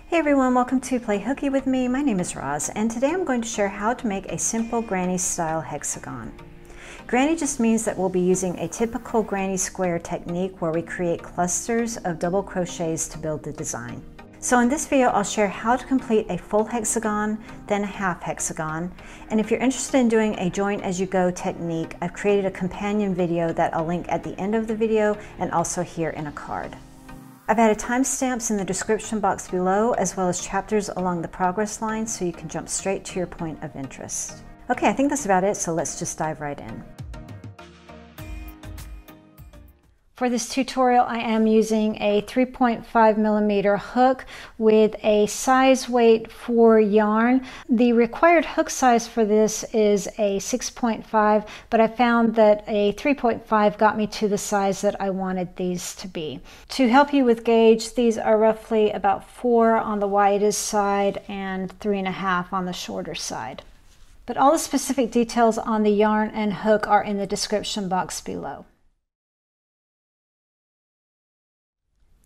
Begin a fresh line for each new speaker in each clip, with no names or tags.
Hey everyone, welcome to Play Hooky with me. My name is Roz, and today I'm going to share how to make a simple granny style hexagon. Granny just means that we'll be using a typical granny square technique where we create clusters of double crochets to build the design. So in this video, I'll share how to complete a full hexagon, then a half hexagon. And if you're interested in doing a join as you go technique, I've created a companion video that I'll link at the end of the video and also here in a card. I've added timestamps in the description box below, as well as chapters along the progress line, so you can jump straight to your point of interest. Okay, I think that's about it, so let's just dive right in. For this tutorial, I am using a 3.5mm hook with a size weight for yarn. The required hook size for this is a 6.5, but I found that a 3.5 got me to the size that I wanted these to be. To help you with gauge, these are roughly about 4 on the widest side and 3.5 on the shorter side. But all the specific details on the yarn and hook are in the description box below.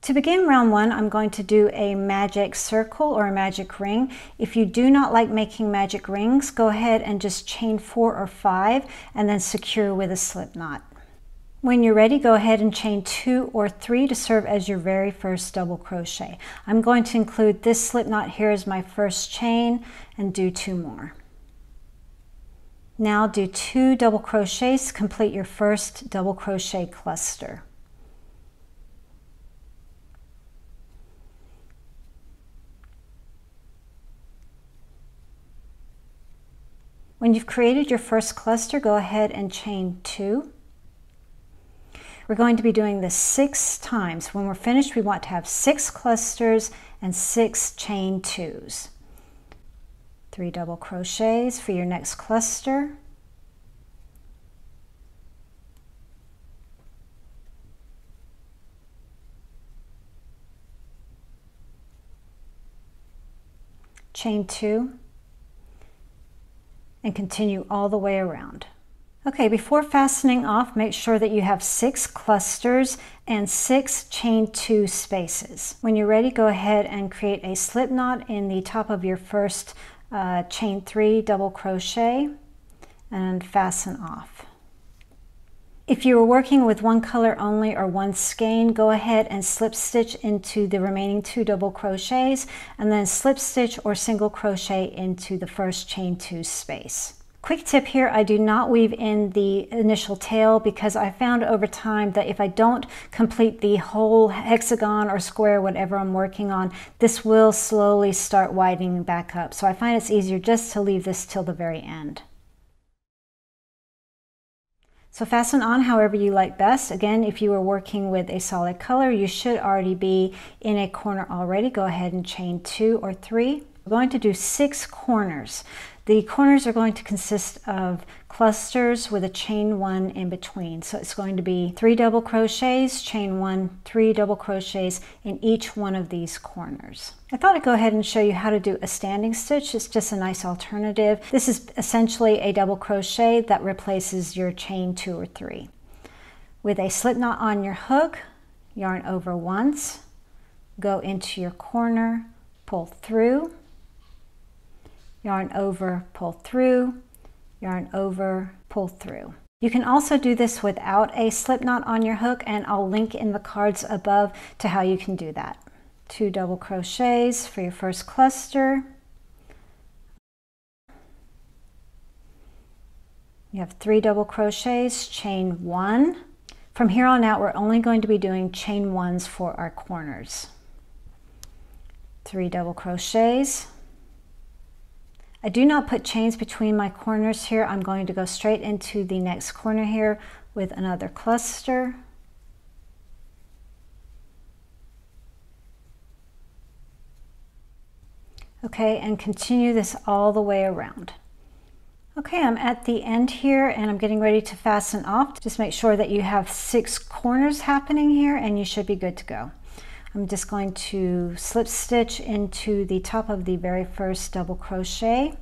To begin round one, I'm going to do a magic circle or a magic ring. If you do not like making magic rings, go ahead and just chain 4 or 5 and then secure with a slip knot. When you're ready, go ahead and chain 2 or 3 to serve as your very first double crochet. I'm going to include this slip knot here as my first chain and do 2 more. Now do 2 double crochets to complete your first double crochet cluster. When you've created your first cluster, go ahead and chain 2. We're going to be doing this 6 times. When we're finished, we want to have 6 clusters and 6 chain 2s. 3 double crochets for your next cluster. Chain 2. And continue all the way around. Okay, before fastening off, make sure that you have 6 clusters and 6 chain 2 spaces. When you're ready, go ahead and create a slip knot in the top of your first chain 3 double crochet and fasten off. If you were working with one color only or one skein, go ahead and slip stitch into the remaining 2 double crochets and then slip stitch or single crochet into the first chain 2 space. Quick tip here, I do not weave in the initial tail because I found over time that if I don't complete the whole hexagon or square, whatever I'm working on, this will slowly start widening back up. So I find it's easier just to leave this till the very end. So fasten on however you like best. Again, if you are working with a solid color, you should already be in a corner already. Go ahead and chain 2 or 3. We're going to do 6 corners. The corners are going to consist of clusters with a chain 1 in between. So it's going to be 3 double crochets, chain 1, 3 double crochets in each one of these corners. I thought I'd go ahead and show you how to do a standing stitch. It's just a nice alternative. This is essentially a double crochet that replaces your chain 2 or 3. With a slip knot on your hook, yarn over once, go into your corner, pull through, yarn over, pull through, yarn over, pull through. You can also do this without a slip knot on your hook, and I'll link in the cards above to how you can do that. 2 double crochets for your first cluster. You have 3 double crochets, chain 1. From here on out, we're only going to be doing chain 1s for our corners. 3 double crochets. I do not put chains between my corners here. I'm going to go straight into the next corner here with another cluster. Okay, and continue this all the way around. Okay, I'm at the end here and I'm getting ready to fasten off. Just make sure that you have 6 corners happening here and you should be good to go. I'm just going to slip stitch into the top of the very first double crochet.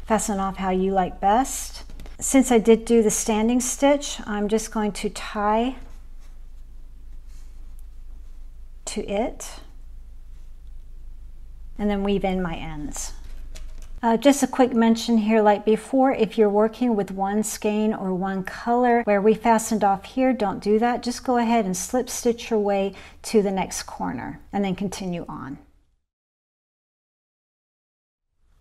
Fasten off how you like best. Since I did do the standing stitch, I'm just going to tie to it. and then weave in my ends. Just a quick mention here, like before, if you're working with one skein or one color where we fastened off here, don't do that. Just go ahead and slip stitch your way to the next corner and then continue on.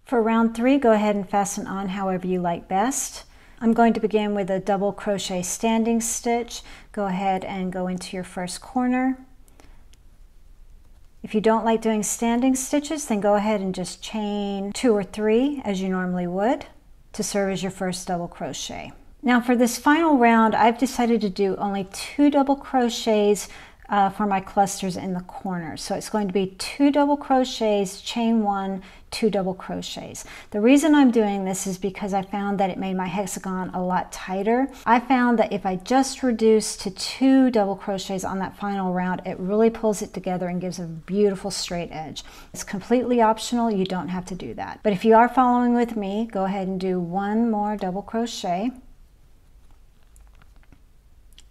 For round 3, go ahead and fasten on however you like best. I'm going to begin with a double crochet standing stitch. Go ahead and go into your first corner. If you don't like doing standing stitches, then go ahead and just chain 2 or 3 as you normally would to serve as your first double crochet. Now for this final round, I've decided to do only 2 double crochets for my clusters in the corners. So it's going to be 2 double crochets, chain 1, 2 double crochets. The reason I'm doing this is because I found that it made my hexagon a lot tighter. I found that if I just reduce to 2 double crochets on that final round, it really pulls it together and gives a beautiful straight edge. It's completely optional, you don't have to do that. But if you are following with me, go ahead and do 1 more double crochet,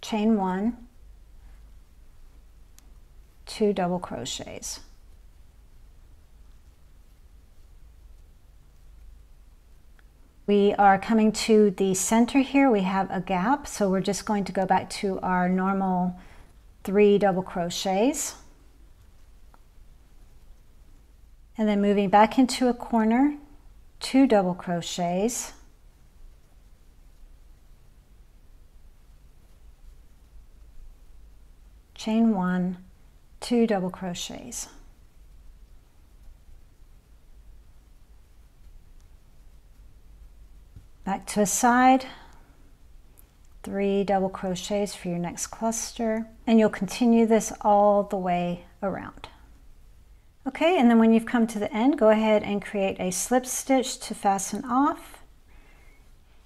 chain 1, 2 double crochets. We are coming to the center here. We have a gap, so we're just going to go back to our normal 3 double crochets. And then moving back into a corner, 2 double crochets. Chain 1, 2 double crochets. Back to a side, 3 double crochets for your next cluster, and you'll continue this all the way around. Okay, and then when you've come to the end, go ahead and create a slip stitch to fasten off,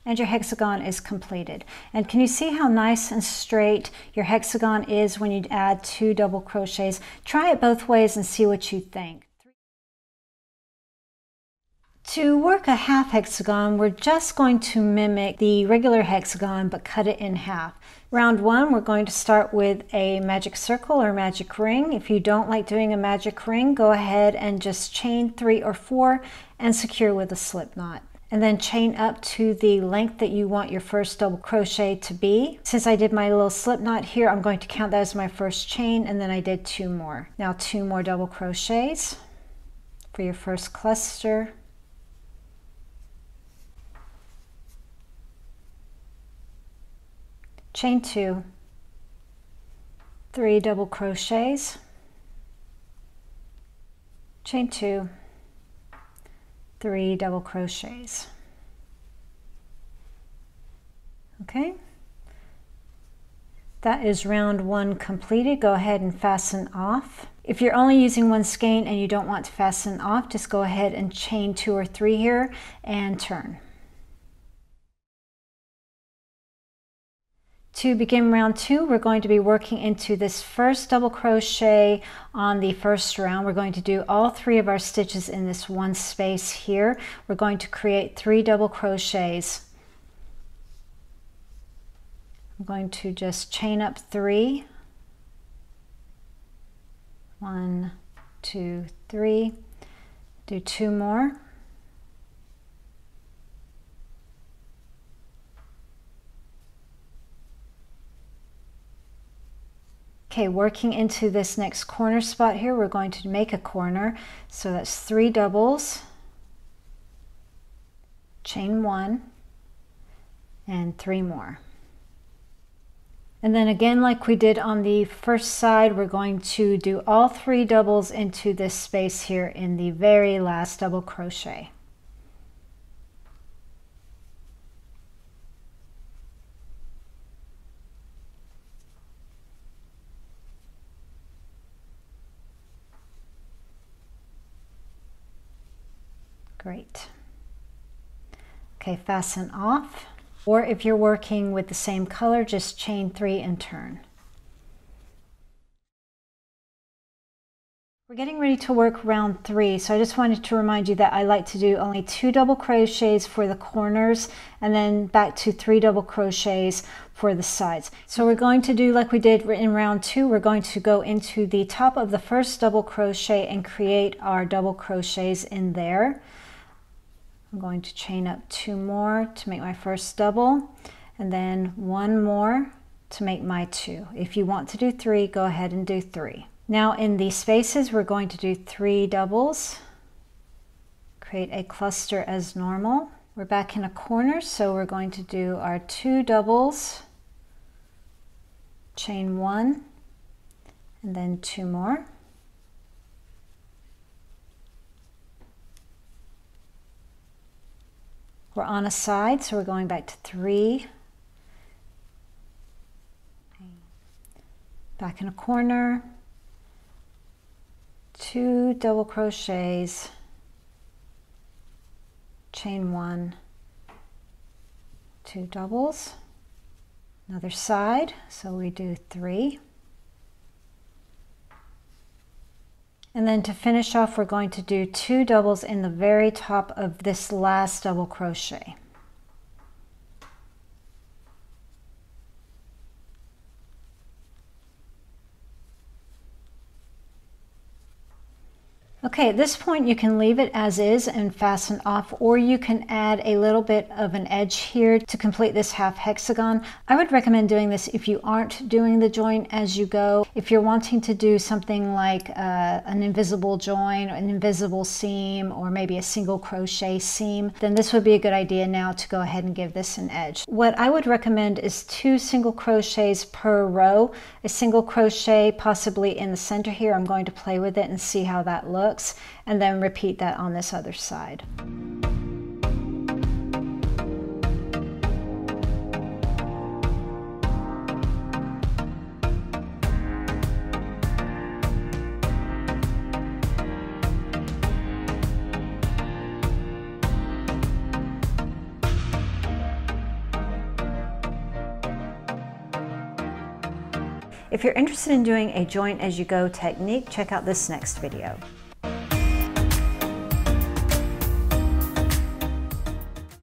and your hexagon is completed. And can you see how nice and straight your hexagon is when you add 2 double crochets? Try it both ways and see what you think. To work a half hexagon, we're just going to mimic the regular hexagon but cut it in half. Round 1, we're going to start with a magic circle or magic ring. If you don't like doing a magic ring, go ahead and just chain 3 or 4 and secure with a slip knot. And then chain up to the length that you want your first double crochet to be. Since I did my little slip knot here, I'm going to count that as my first chain, and then I did 2 more. Now 2 more double crochets for your first cluster. Chain 2, 3 double crochets, chain 2, 3 double crochets. Okay, that is round 1 completed. Go ahead and fasten off. If you're only using one skein and you don't want to fasten off, just go ahead and chain 2 or 3 here and turn. To begin round 2, we're going to be working into this first double crochet on the first round. We're going to do all 3 of our stitches in this one space here. We're going to create 3 double crochets. I'm going to just chain up 3. 1, 2, 3. Do 2 more. Okay, working into this next corner spot here, we're going to make a corner. So that's 3 doubles, chain 1, and 3 more. And then again, like we did on the first side, we're going to do all 3 doubles into this space here in the very last double crochet. Great. Okay, fasten off. Or if you're working with the same color, just chain 3 and turn. We're getting ready to work round 3, so I just wanted to remind you that I like to do only 2 double crochets for the corners and then back to 3 double crochets for the sides. So we're going to do like we did in round 2. We're going to go into the top of the first double crochet and create our double crochets in there. I'm going to chain up 2 more to make my first double, and then 1 more to make my 2. If you want to do 3, go ahead and do 3. Now in these spaces, we're going to do 3 doubles, create a cluster as normal. We're back in a corner, so we're going to do our 2 doubles, chain 1, and then 2 more. We're on a side, so we're going back to 3. Back in a corner. 2 double crochets, chain 1, 2 doubles, another side, so we do 3. And then to finish off, we're going to do 2 doubles in the very top of this last double crochet. Okay, at this point you can leave it as is and fasten off, or you can add a little bit of an edge here to complete this half hexagon. I would recommend doing this if you aren't doing the join as you go. If you're wanting to do something like an invisible join, an invisible seam, or maybe a single crochet seam, then this would be a good idea now to go ahead and give this an edge. What I would recommend is 2 single crochets per row, a single crochet possibly in the center here. I'm going to play with it and see how that looks. And then repeat that on this other side. If you're interested in doing a join as you go technique, check out this next video.